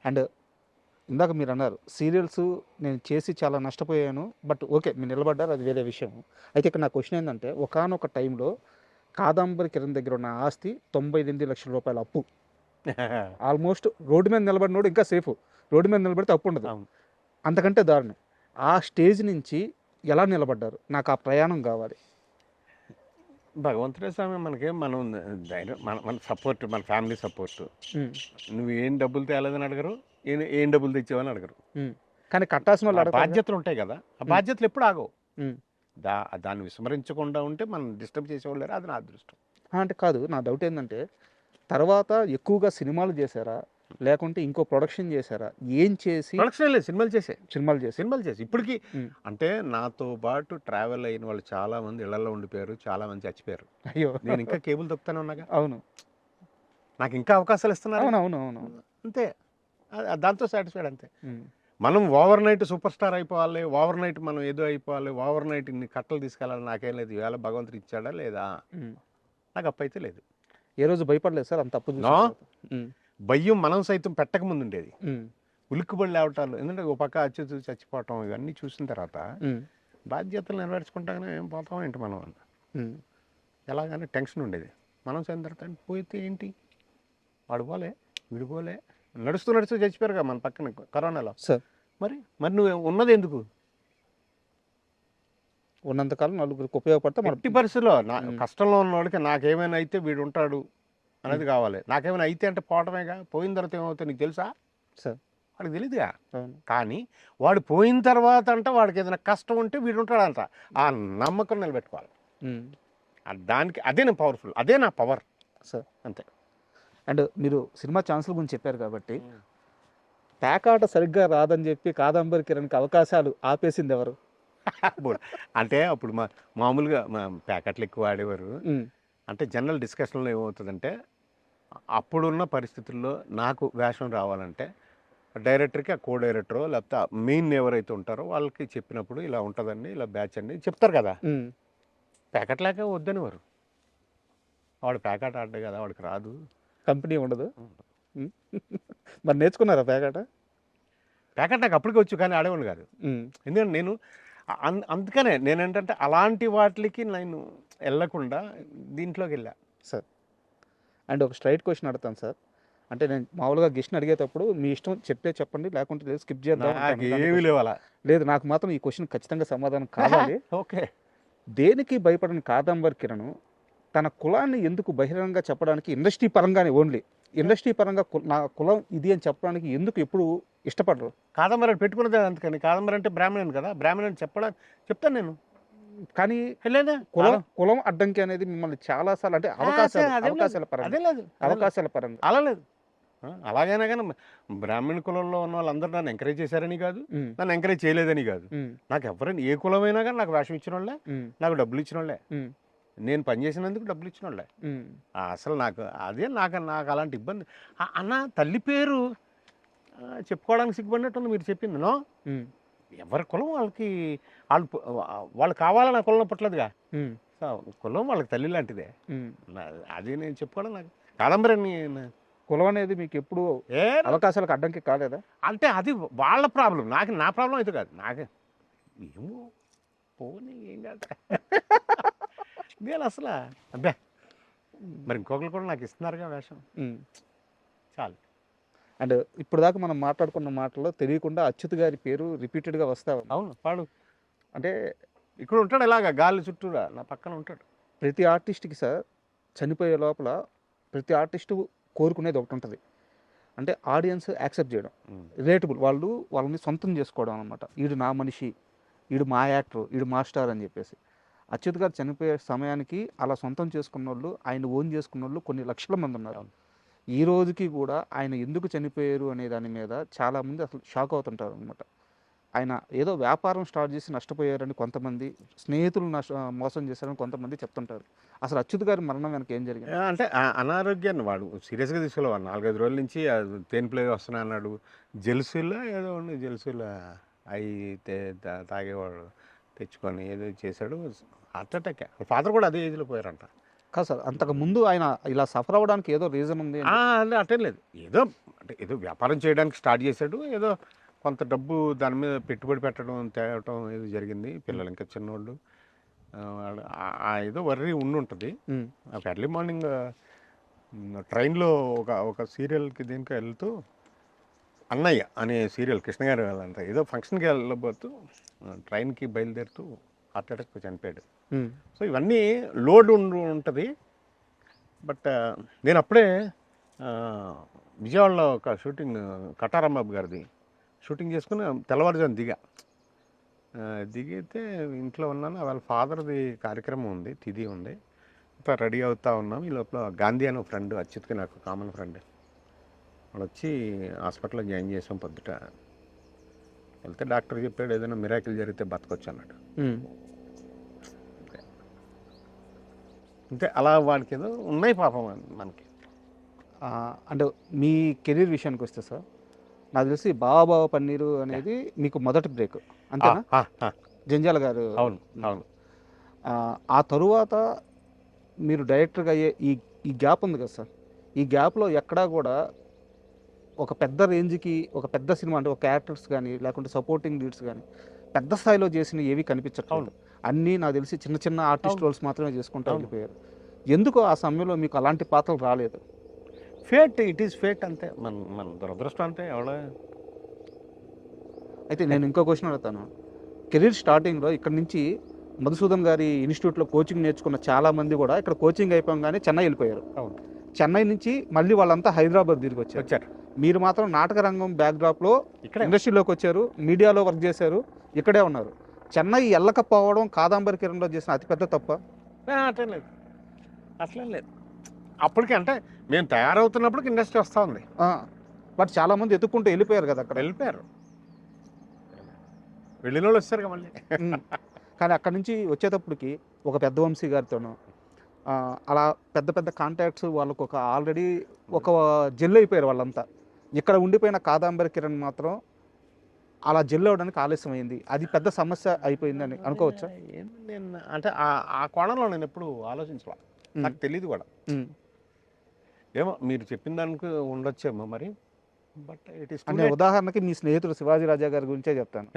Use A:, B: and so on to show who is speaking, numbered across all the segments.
A: And ఇందాక మీరు అన్నారు సీరియల్స్ నేను చేసి చాలా నష్టపోయాను. బట్ ఓకే మీరు నిలబడ్డారు, అది వేరే విషయం. అయితే ఇక్కడ నా క్వశ్చన్ ఏంటంటే ఒకానొక టైంలో కాదంబరి కిరణ్ దగ్గర ఉన్న ఆస్తి 98 లక్షల రూపాయల అప్పు. ఆల్మోస్ట్ రోడ్డు మీద నిలబడినోడు ఇంకా సేఫ్, రోడ్డు మీద నిలబడితే అప్పు ఉండదు,
B: అవును.
A: అంతకంటే దారుణం. ఆ స్టేజ్ నుంచి ఎలా నిలబడ్డారు? నాకు ఆ ప్రయాణం కావాలి.
B: భగవంతుడే స్వామి మనకి మనం ధైర్యం, మన సపోర్ట్, మన ఫ్యామిలీ సపోర్ట్.
A: ఉమ్,
B: నువ్వు ఏం డబ్బులు తేలేదని అడగరు, ఏం డబ్బులు తెచ్చావని అడగరు.
A: ఉమ్. కానీ కట్టాల్సిన వాళ్ళు
B: ఆ
A: అడగరు కదా?
B: బాధ్యతలు ఉంటాయి కదా, ఆ బాధ్యతలు ఎప్పుడు ఆగవు.
A: ఉమ్.
B: దాన్ని విస్మరించకుండా ఉంటే మనం డిస్టర్బ్ చేసేవాళ్ళు లేరు, అది నా అదృష్టం.
A: అంటే కాదు, నా డౌట్ ఏంటంటే తర్వాత ఎక్కువగా సినిమాలు చేశారా లేకుంటే ఇంకో ప్రొడక్షన్ చేశారా? ఏం చేసి
B: ప్రొడక్షన్ లేదు, సినిమాలు
A: సినిమాలు
B: చేసి ఇప్పటికీ.
A: ఉమ్.
B: అంటే నాతో పాటు ట్రావెల్ అయిన వాళ్ళు చాలా మంది ఇళ్లలో ఉండిపోయారు, చాలా మంది చచ్చిపోయారు.
A: అయ్యో,
B: నేను ఇంకా కేబుల్ తొక్కుతానే ఉన్నాగా,
A: అవును
B: నాకు ఇంకా అవకాశాలు ఇస్తున్నారు.
A: అవును అవును అవును.
B: అంతే, దాంతో సాటిస్ఫైడ్ అంతే.
A: ఉమ్,
B: మనం ఓవర్ నైట్ సూపర్ స్టార్ అయిపోవాలి, ఓవర్ నైట్ మనం ఏదో అయిపోవాలి, ఓవర్ నైట్ ఇన్ని కట్టలు తీసుకెళ్ళాలి, నాకేం లేదు. ఈవేళ భగవంతుడు ఇచ్చాడా లేదా,
A: ఉమ్.
B: నాకు అప్పు అయితే లేదు.
A: ఏ రోజు భయపడలేదు సార్ అంత తప్పు చూసిన
B: నో.
A: తర్వాత? ఉమ్,
B: భయం మనం సైతం పెట్టక ముందు ఉండేది,
A: ఉమ్,
B: ఉలిక్కుబడి లేవటాలు. ఎందుకంటే ఒక పక్క అచ్చుతూ చచ్చిపోవటం ఇవన్నీ చూసిన తర్వాత
A: ఉమ్,
B: బాధ్యతలు నెరవేర్చుకుంటాగానే ఏం పోతాం ఏంటి మనం,
A: ఉమ్.
B: ఎలాగని టెన్షన్ ఉండేది. మనం సైతం తర్వాత పోతే ఏంటి, వాడు పోలే, వీడు పోలే, నడుస్తూ చచ్చిపోయారుగా మన పక్కన కరోనాలో.
A: సార్
B: మరి నువ్వు ఉన్నది ఎందుకు?
A: ఉన్నంతకాలం నలుగురికి ఉపయోగపడితే మన
B: ఎట్టి పరిస్థితుల్లో కష్టంలో ఉన్నవాడికి నాకేమైనా అయితే వీడు ఉంటాడు అనేది కావాలి. నాకేమైనా అయితే అంటే పోవటమేగా, పోయిన తర్వాత ఏమవుతుంది నీకు తెలుసా?
A: సార్
B: వాడికి తెలియదుగా.
A: అవును.
B: కానీ వాడు పోయిన తర్వాత అంటే వాడికి ఏదైనా కష్టం ఉంటే వీడు ఉంటాడంట, ఆ నమ్మకం నిలబెట్టుకోవాలి.
A: ఉమ్,
B: దానికి అదే నా పవర్ఫుల్, అదే నా పవర్.
A: సార్
B: అంతే.
A: అండ్ మీరు సినిమా ఛాన్సుల గురించి చెప్పారు కాబట్టి పేకాట సరిగ్గా రాదని చెప్పి కాదంబరి కిరణ్కి అవకాశాలు ఆపేసింది ఎవరు?
B: అంటే అప్పుడు మామూలుగా ప్యాకెట్లు ఎక్కువ ఆడేవారు.
A: ఉమ్,
B: అంటే జనరల్ డిస్కషన్లో ఏమవుతుందంటే, అప్పుడున్న పరిస్థితుల్లో నాకు వేషం రావాలంటే డైరెక్టర్కి ఆ కో డైరెక్టరో లేకపోతే మెయిన్ ఎవరైతే ఉంటారో వాళ్ళకి చెప్పినప్పుడు ఇలా ఉంటుందండి, ఇలా బ్యాచ్ అండి చెప్తారు కదా.
A: ఉమ్,
B: ప్యాకెట్ లేక వద్దని వారు, వాడు ప్యాకెట్ ఆడ్డే కదా, వాడికి రాదు.
A: కంపెనీ ఉండదు. ఉమ్. మరి నేర్చుకున్నారా పేకాట?
B: ప్యాకెట్ నాకు అప్పటికి వచ్చు, కానీ ఆడేవాడు కాదు.
A: ఉమ్,
B: ఎందుకంటే నేను అందుకనే నేనేంటంటే అలాంటి వాటికి నేను వెళ్ళకుండా దీంట్లోకి వెళ్ళా.
A: సార్ అండ్ ఒక స్ట్రైట్ క్వశ్చన్ అడుగుతాను సార్. అంటే నేను మామూలుగా గెస్ట్ని అడిగేటప్పుడు మీ ఇష్టం చెప్తే చెప్పండి, లేకుంటే లేదు స్కిప్ చేద్దాం
B: నాకు
A: అంటాను.
B: ఏమీ లేవు అలా.
A: లేదు, నాకు మాత్రం ఈ క్వశ్చన్ ఖచ్చితంగా సమాధానం కావాలి.
B: ఓకే.
A: దేనికి భయపడని కాదంబరి కిరణ్ తన కులాన్ని ఎందుకు బహిరంగంగా చెప్పడానికి, ఇండస్ట్రీ పరంగానే ఓన్లీ ఇండస్ట్రీ పరంగా నా కులం ఇది అని చెప్పడానికి ఎందుకు ఎప్పుడు ఇష్టపడరు?
B: కాదంబరి పెట్టుకున్నదే అందుకని. కాదంబరి అంటే బ్రాహ్మణుని కదా, బ్రాహ్మణుని చెప్తాను నేను.
A: కానీ
B: లేదా
A: కులం అడ్డంకి అనేది మిమ్మల్ని చాలాసార్లు అంటే అవకాశాల పరంగా
B: అదే లేదు,
A: అవకాశాల పరంగా
B: అలా లేదు. అలాగైనా కానీ బ్రాహ్మణ కులంలో ఉన్న వాళ్ళందరూ నన్ను ఎంకరేజ్ చేశారని కాదు,
A: ఉమ్,
B: నన్ను ఎంకరేజ్ చేయలేదని కాదు.
A: ఉమ్,
B: నాకు ఎవరైనా ఏ కులమైనా కానీ నాకు వేషం ఇచ్చిన వాళ్ళే,
A: ఉమ్,
B: నాకు డబ్బులు ఇచ్చిన వాళ్ళే,
A: ఉమ్,
B: నేను పనిచేసినందుకు డబ్బులు ఇచ్చిన వాళ్ళే.
A: ఉమ్,
B: అసలు నాకు నాకు అలాంటి ఇబ్బంది. అన్న తల్లి పేరు చెప్పుకోవడానికి సిగ్గుపడినట్టుంది మీరు చెప్పింది. నో,
A: ఉమ్,
B: ఎవరి కులం వాళ్ళకి, వాళ్ళు కావాలని ఆ కులం పుట్టలేదుగా.
A: ఉమ్,
B: సో కులం వాళ్ళకి తల్లి లాంటిదే.
A: ఉమ్.
B: అది నేను చెప్పుకోవడం నాకు కాదంబరి
A: కులం అనేది మీకు ఎప్పుడు అవకాశాలకు అడ్డంకి కాలేదా?
B: అంటే అది వాళ్ళ ప్రాబ్లం, నా ప్రాబ్లం అయితే కాదు. నాకే ఏమో పోనీ ఏం కాదు. నేను అసలు అబ్బే, మరి ఇంకొకరు కూడా నాకు ఇస్తున్నారుగా వేషం,
A: ఉమ్.
B: చాలు.
A: అండ్ ఇప్పుడు దాకా మనం మాట్లాడుకున్న మాటల్లో తెలియకుండా అచ్యుత్ గారి పేరు రిపీటెడ్గా వస్తా ఉంది.
B: అవును, వాడు
A: అంటే
B: ఇక్కడ ఉంటాడు, ఇలాగా గాలి చుట్టూరా నా పక్కన ఉంటాడు.
A: ప్రతి ఆర్టిస్ట్కి సార్ చనిపోయే లోపల ప్రతి ఆర్టిస్టు కోరుకునేది ఒకటి ఉంటుంది, అంటే ఆడియన్స్ యాక్సెప్ట్ చేయడం, రిలేటబుల్, వాళ్ళని సొంతం చేసుకోవడం అనమాట. వీడు నా మనిషి, వీడు మా యాక్టర్, వీడు మా స్టార్ అని చెప్పేసి. అచ్యుత్ గారు చనిపోయే సమయానికి అలా సొంతం చేసుకున్న వాళ్ళు, ఆయన ఓన్ చేసుకున్న వాళ్ళు కొన్ని లక్షల మంది ఉన్నారు. ఈ రోజుకి కూడా ఆయన ఎందుకు చనిపోయారు అనే దాని మీద చాలామంది అసలు షాక్ అవుతుంటారు అనమాట. ఆయన ఏదో వ్యాపారం స్టార్ట్ చేసి నష్టపోయారని కొంతమంది, స్నేహితులు మోసం చేశారని కొంతమంది చెప్తుంటారు. అసలు అచ్యుత్ గారి మరణం వెనక ఏం జరిగింది?
B: అంటే అనారోగ్యాన్ని వాడు సీరియస్గా తీసుకోవాలి. 4-5 రోజుల నుంచి తేనె ప్లే వస్తున్నా అన్నాడు. జెల్సులో ఏదో ఉండి, జెల్సులో అవి తాగేవాడు, తెచ్చుకొని ఏదో చేశాడు. Heart attack. ఫాదర్ కూడా అదే ఏజ్లో పోయారంట.
A: కాదు సార్, అంతకు ముందు ఆయన ఇలా సఫర్ అవ్వడానికి ఏదో రీజన్ ఉంది అని.
B: అంటే అటేం లేదు, ఏదో అంటే ఏదో వ్యాపారం చేయడానికి స్టార్ట్ చేశాడు, ఏదో కొంత డబ్బు దాని మీద పెట్టుబడి పెట్టడం తేవటం ఏదో జరిగింది. పిల్లలు ఇంకా చిన్నోళ్ళు, ఏదో వర్రీ ఉండి ఉంటుంది.
A: ఉమ్,
B: ఎర్లీ మార్నింగ్ ట్రైన్లో ఒక సీరియల్కి దీనికి వెళ్తూ, అన్నయ్య అనే సీరియల్ కృష్ణ గారు వాళ్ళంతా ఏదో ఫంక్షన్కి వెళ్ళబోతూ ట్రైన్కి బయలుదేరుతూ హార్ట్ అటాక్ చనిపోయాడు.
A: ఉమ్,
B: సో ఇవన్నీ లోడ్ ఉంటుంది. బట్ నేను అప్పుడే విజయవాడలో ఒక షూటింగ్ కటారాంబాబు గారిది షూటింగ్ చేసుకుని తెల్లవారుజాము దిగితే ఇంట్లో ఉన్నాను. వాళ్ళ ఫాదర్ది కార్యక్రమం ఉంది, తిథి ఉంది, అంతా రెడీ అవుతా ఉన్నాం. ఈ లోపల గాంధీ అనే ఫ్రెండ్, అచ్యుత్కి నాకు కామన్ ఫ్రెండ్, వాడు వచ్చి హాస్పిటల్లో జాయిన్ చేసాం. పొద్దుట వెళ్తే డాక్టర్ చెప్పాడు ఏదైనా మిరాకిల్ జరిగితే బతకొచ్చు అన్నాడు.
A: ఉమ్.
B: అంతే, అలా వాడికి ఏదో ఉన్నాయి పాపం మనకి.
A: అంటే మీ కెరీర్ విషయానికి వస్తే సార్, నాకు తెలిసి బావా పన్నీరు అనేది మీకు మొదటి బ్రేక్ అంతేనా? జంజాల గారు.
B: అవును అవును.
A: ఆ తరువాత మీరు డైరెక్టర్గా అయ్యే ఈ గ్యాప్ ఉంది కదా సార్, ఈ గ్యాప్లో ఎక్కడా కూడా ఒక పెద్ద రేంజ్కి ఒక పెద్ద సినిమా అంటే ఒక క్యారెక్టర్స్ కానీ లేకుంటే సపోర్టింగ్ లీడ్స్ కానీ పెద్ద స్థాయిలో చేసిన ఏవి కనిపించట్లేదు. అన్నీ నాకు తెలిసి చిన్న చిన్న ఆర్టిస్ట్ రోల్స్ మాత్రమే చేసుకుంటూ వెళ్ళిపోయారు. ఎందుకు ఆ సమయంలో మీకు అలాంటి పాత్రలు రాలేదు?
B: ఫేట్, ఇట్ ఈస్ ఫేట్ అంతే, మన దురదృష్టం అంతే. ఎవడ
A: అయితే నేను ఇంకో క్వశ్చన్ అడుగుతాను. కెరీర్ స్టార్టింగ్లో ఇక్కడ నుంచి మధుసూదన్ గారి ఇన్స్టిట్యూట్లో కోచింగ్ నేర్చుకున్న చాలామంది కూడా ఇక్కడ కోచింగ్ అయిపోగానే చెన్నై వెళ్ళిపోయారు.
B: అవును.
A: చెన్నై నుంచి మళ్ళీ వాళ్ళంతా హైదరాబాద్ తిరిగి వచ్చారు. మీరు మాత్రం నాటక రంగం బ్యాక్డ్రాప్లో
B: ఇక్కడ
A: ఇండస్ట్రీలోకి వచ్చారు, మీడియాలో వర్క్ చేశారు, ఇక్కడే ఉన్నారు. చెన్నై వెళ్ళకపోవడం కాదంబరి కిరణ్లో చేసిన అతిపెద్ద తప్ప?
B: అట్లేం లేదు, అట్లేం లేదు. అప్పటికి అంటే మేము తయారవుతున్నప్పటికి ఇండస్ట్రీ వస్తూ ఉంది.
A: బట్ చాలామంది ఎత్తుక్కుంటూ వెళ్ళిపోయారు కదా, అక్కడ
B: వెళ్ళిపోయారు, వెళ్ళిన వాళ్ళు వస్తారు మళ్ళీ.
A: కానీ అక్కడ నుంచి వచ్చేటప్పటికి ఒక పెద్ద వంశీ గారితోనూ అలా పెద్ద పెద్ద కాంటాక్ట్స్ వాళ్ళకు ఒక ఆల్రెడీ ఒక జెల్ అయిపోయారు వాళ్ళంతా. ఇక్కడ ఉండిపోయిన కాదంబరి కిరణ్ మాత్రం అలా జెల్ అవ్వడానికి ఆలస్యం అయింది. అది పెద్ద సమస్య అయిపోయిందని అనుకోవచ్చా?
B: నేను అంటే ఆ కోణంలో నేను ఎప్పుడు ఆలోచించాల, నాకు తెలీదు కూడా. ఏమో మీరు చెప్పిన దానికి ఉండొచ్చేమో మరి. బట్ ఇట్ ఈస్
A: అంటే ఉదాహరణకి మీ స్నేహితుడు శివాజీ రాజా గారి గురించే చెప్తాను.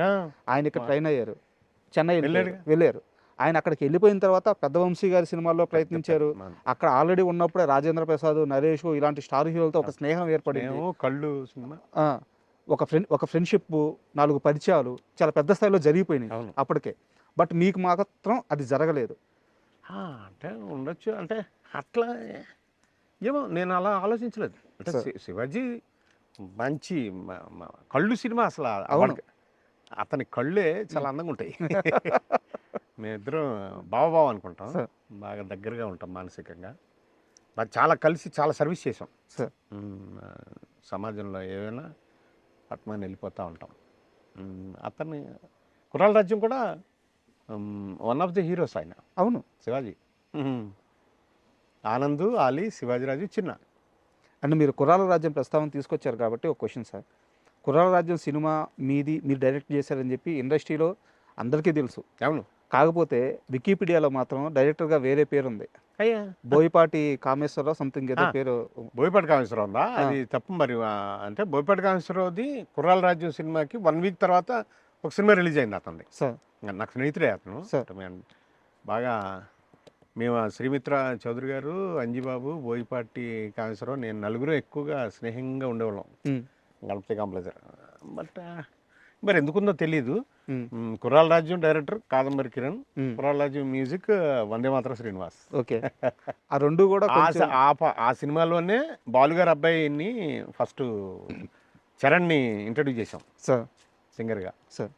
A: ఆయన ఇక్కడ ట్రైన్ అయ్యారు, చెన్నై వెళ్ళారు. ఆయన అక్కడికి వెళ్ళిపోయిన తర్వాత పెద్ద వంశీ గారి సినిమాల్లో ప్రయత్నించారు. అక్కడ ఆల్రెడీ ఉన్నప్పుడే రాజేంద్ర ప్రసాద్, నరేష్ ఇలాంటి స్టార్ హీరోలతో ఒక స్నేహం ఏర్పడింది.
B: కళ్ళు సినిమా,
A: ఒక ఫ్రెండ్షిప్, 4 పరిచయాలు చాలా పెద్ద స్థాయిలో జరిగిపోయినాయి అప్పటికే. బట్ మీకు మాత్రం అది జరగలేదు.
B: అంటే ఉండొచ్చు, అంటే అట్లా ఏమో నేను అలా ఆలోచించలేదు. అంటే శివాజీ మంచి కళ్ళు సినిమా అసలు అతని కళ్ళే చాలా అందంగా ఉంటాయి. మేమిద్దరం బావ అనుకుంటాం, బాగా దగ్గరగా ఉంటాం మానసికంగా. మరి చాలా కలిసి చాలా సర్వీస్ చేసాం సమాజంలో. ఏమైనా పట్మని వెళ్ళిపోతూ ఉంటాం. అతన్ని కుర్రాల రాజ్యం కూడా వన్ ఆఫ్ ది హీరోస్ ఆయన.
A: అవును,
B: శివాజీ, ఆనంద్, ఆలీ, శివాజీరాజు, చిన్న.
A: అంటే మీరు కుర్రాల రాజ్యం ప్రస్తావన తీసుకొచ్చారు కాబట్టి ఒక క్వశ్చన్ సార్. కుర్రాల రాజ్యం సినిమా మీరు డైరెక్ట్ చేశారని చెప్పి ఇండస్ట్రీలో అందరికీ తెలుసు.
B: అవును.
A: కాకపోతే వికీపీడియాలో మాత్రం డైరెక్టర్గా వేరే పేరు ఉంది.
B: అయ్యా,
A: బోయపాటి కామేశ్వరరావు సంథింగ్ ఏదో పేరు.
B: బోయపాటి కామేశ్వరరావు ఉందా? అది తప్పు మరి. అంటే బోయపాటి కామేశ్వరరావుది కుర్రాల రాజ్యం సినిమాకి 1 వీక్ తర్వాత ఒక సినిమా రిలీజ్ అయింది అతనిది.
A: సార్
B: నాకు స్నేహితుడే అతను. బాగా మేము శ్రీమిత్ర చౌదరి గారు, అంజిబాబు, బోయపాటి కామేశ్వరరావు, నేను నలుగురు ఎక్కువగా స్నేహంగా ఉండేవాళ్ళం గణపతి కాంప్లెక్స్. బట్ మరి ఎందుకుందో తెలీదు. కుర్రాల రాజ్యం డైరెక్టర్ కాదంబరి కిరణ్, కుర్రాల రాజ్యం మ్యూజిక్ వందే మాత్రం శ్రీనివాస్.
A: ఓకే, ఆ రెండు కూడా
B: ఆ సినిమాలోనే బాలుగారు అబ్బాయిని ఫస్ట్ చరణ్ని ఇంట్రడ్యూస్ చేసాం సార్ సింగర్గా.
A: సార్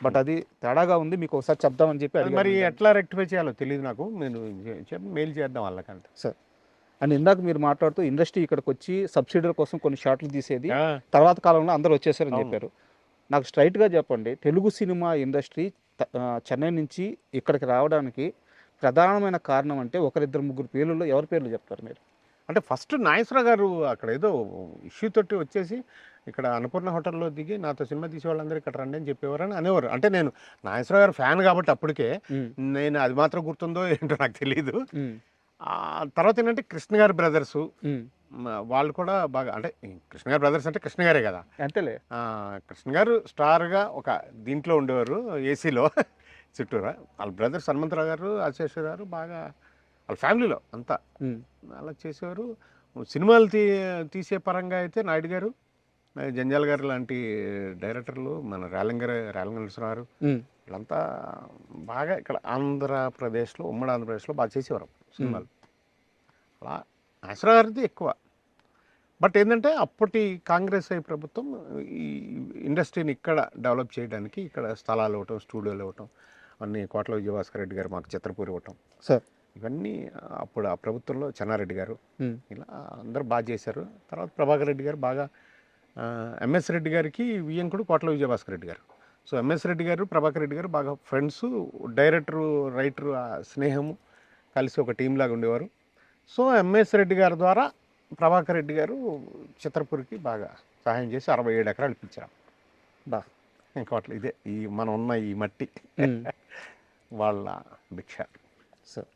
A: బట్ అది తేడాగా ఉంది, మీకు ఒకసారి చెప్దామని చెప్పి.
B: మరి ఎట్లా రెక్టిఫై చేయాలో తెలియదు నాకు. నేను మెయిల్ చేద్దాం వాళ్ళకంటే.
A: సార్ అండ్ ఇందాక మీరు మాట్లాడుతూ ఇండస్ట్రీ ఇక్కడికి వచ్చి సబ్సిడీల కోసం కొన్ని షాట్లు తీసేది, తర్వాత కాలంలో అందరూ వచ్చేసారని చెప్పారు. నాకు స్ట్రైట్గా చెప్పండి, తెలుగు సినిమా ఇండస్ట్రీ చెన్నై నుంచి ఇక్కడికి రావడానికి ప్రధానమైన కారణం అంటే 1-2-3 పేర్లలో ఎవరి పేర్లు చెప్తారు మీరు?
B: అంటే ఫస్ట్ నాగేశ్వరరావు గారు అక్కడ ఏదో ఇష్యూ తోటి వచ్చేసి ఇక్కడ అన్నపూర్ణ హోటల్లో దిగి నాతో సినిమా తీసే వాళ్ళందరూ ఇక్కడ రండి అని చెప్పేవారని అనేవారు. అంటే నేను నాగేశ్వరరావు గారు ఫ్యాన్ కాబట్టి అప్పటికే నేను అది మాత్రం గుర్తుందో ఏంటో నాకు తెలియదు. తర్వాత ఏంటంటే కృష్ణ గారి బ్రదర్సు
A: ఉమ్,
B: వాళ్ళు కూడా బాగా అంటే కృష్ణ గారి బ్రదర్స్ అంటే కృష్ణ గారే కదా.
A: అంతేలే.
B: కృష్ణ గారు స్టార్గా ఒక దీంట్లో ఉండేవారు ఏసీలో చుట్టూరా. వాళ్ళ బ్రదర్స్ హనుమంతరావు గారు అశేష్ గారు బాగా వాళ్ళ ఫ్యామిలీలో అంతా
A: ఉమ్,
B: అలా చేసేవారు. సినిమాలు తీసే పరంగా అయితే నాయుడు గారు, జంజాల్ గారు లాంటి డైరెక్టర్లు, మన రేలంగ నరసింహారావు గారు
A: ఉమ్,
B: వీళ్ళంతా బాగా ఇక్కడ ఆంధ్రప్రదేశ్లో, ఉమ్మడి ఆంధ్రప్రదేశ్లో బాగా చేసేవారు సినిమాలు. అలా నాగేశ్వరరావు గారిది ఎక్కువ. బట్ ఏంటంటే అప్పటి కాంగ్రెస్ ప్రభుత్వం ఈ ఇండస్ట్రీని ఇక్కడ డెవలప్ చేయడానికి ఇక్కడ స్థలాలు ఇవ్వటం, స్టూడియోలు ఇవ్వటం, అన్ని కోట్ల విజయభాస్కర్ రెడ్డి గారు మాకు చిత్రపూరి ఇవ్వటం,
A: సార్.
B: ఇవన్నీ అప్పుడు ఆ ప్రభుత్వంలో చెన్నారెడ్డి గారు
A: ఉమ్,
B: ఇలా అందరూ బాగా చేశారు. తర్వాత ప్రభాకర్ రెడ్డి గారు బాగా ఎంఎస్ రెడ్డి గారికి వియ్యంకుడు కోట్ల విజయభాస్కర్ రెడ్డి గారు. సో ఎంఎస్ రెడ్డి గారు, ప్రభాకర్ రెడ్డి గారు బాగా ఫ్రెండ్స్, డైరెక్టరు రైటరు స్నేహము కలిసి ఒక టీం లాగా ఉండేవారు. సో ఎంఎస్ రెడ్డి గారి ద్వారా ప్రభాకర్ రెడ్డి గారు చిత్రపూరికి బాగా సహాయం చేసి 67 ఎకరాలు ఇప్పించారు.
A: బా.
B: ఇంకోట్లు ఇదే ఈ మనం ఉన్న ఈ మట్టి
A: ఉమ్,
B: వాళ్ళ భిక్ష.
A: సార్.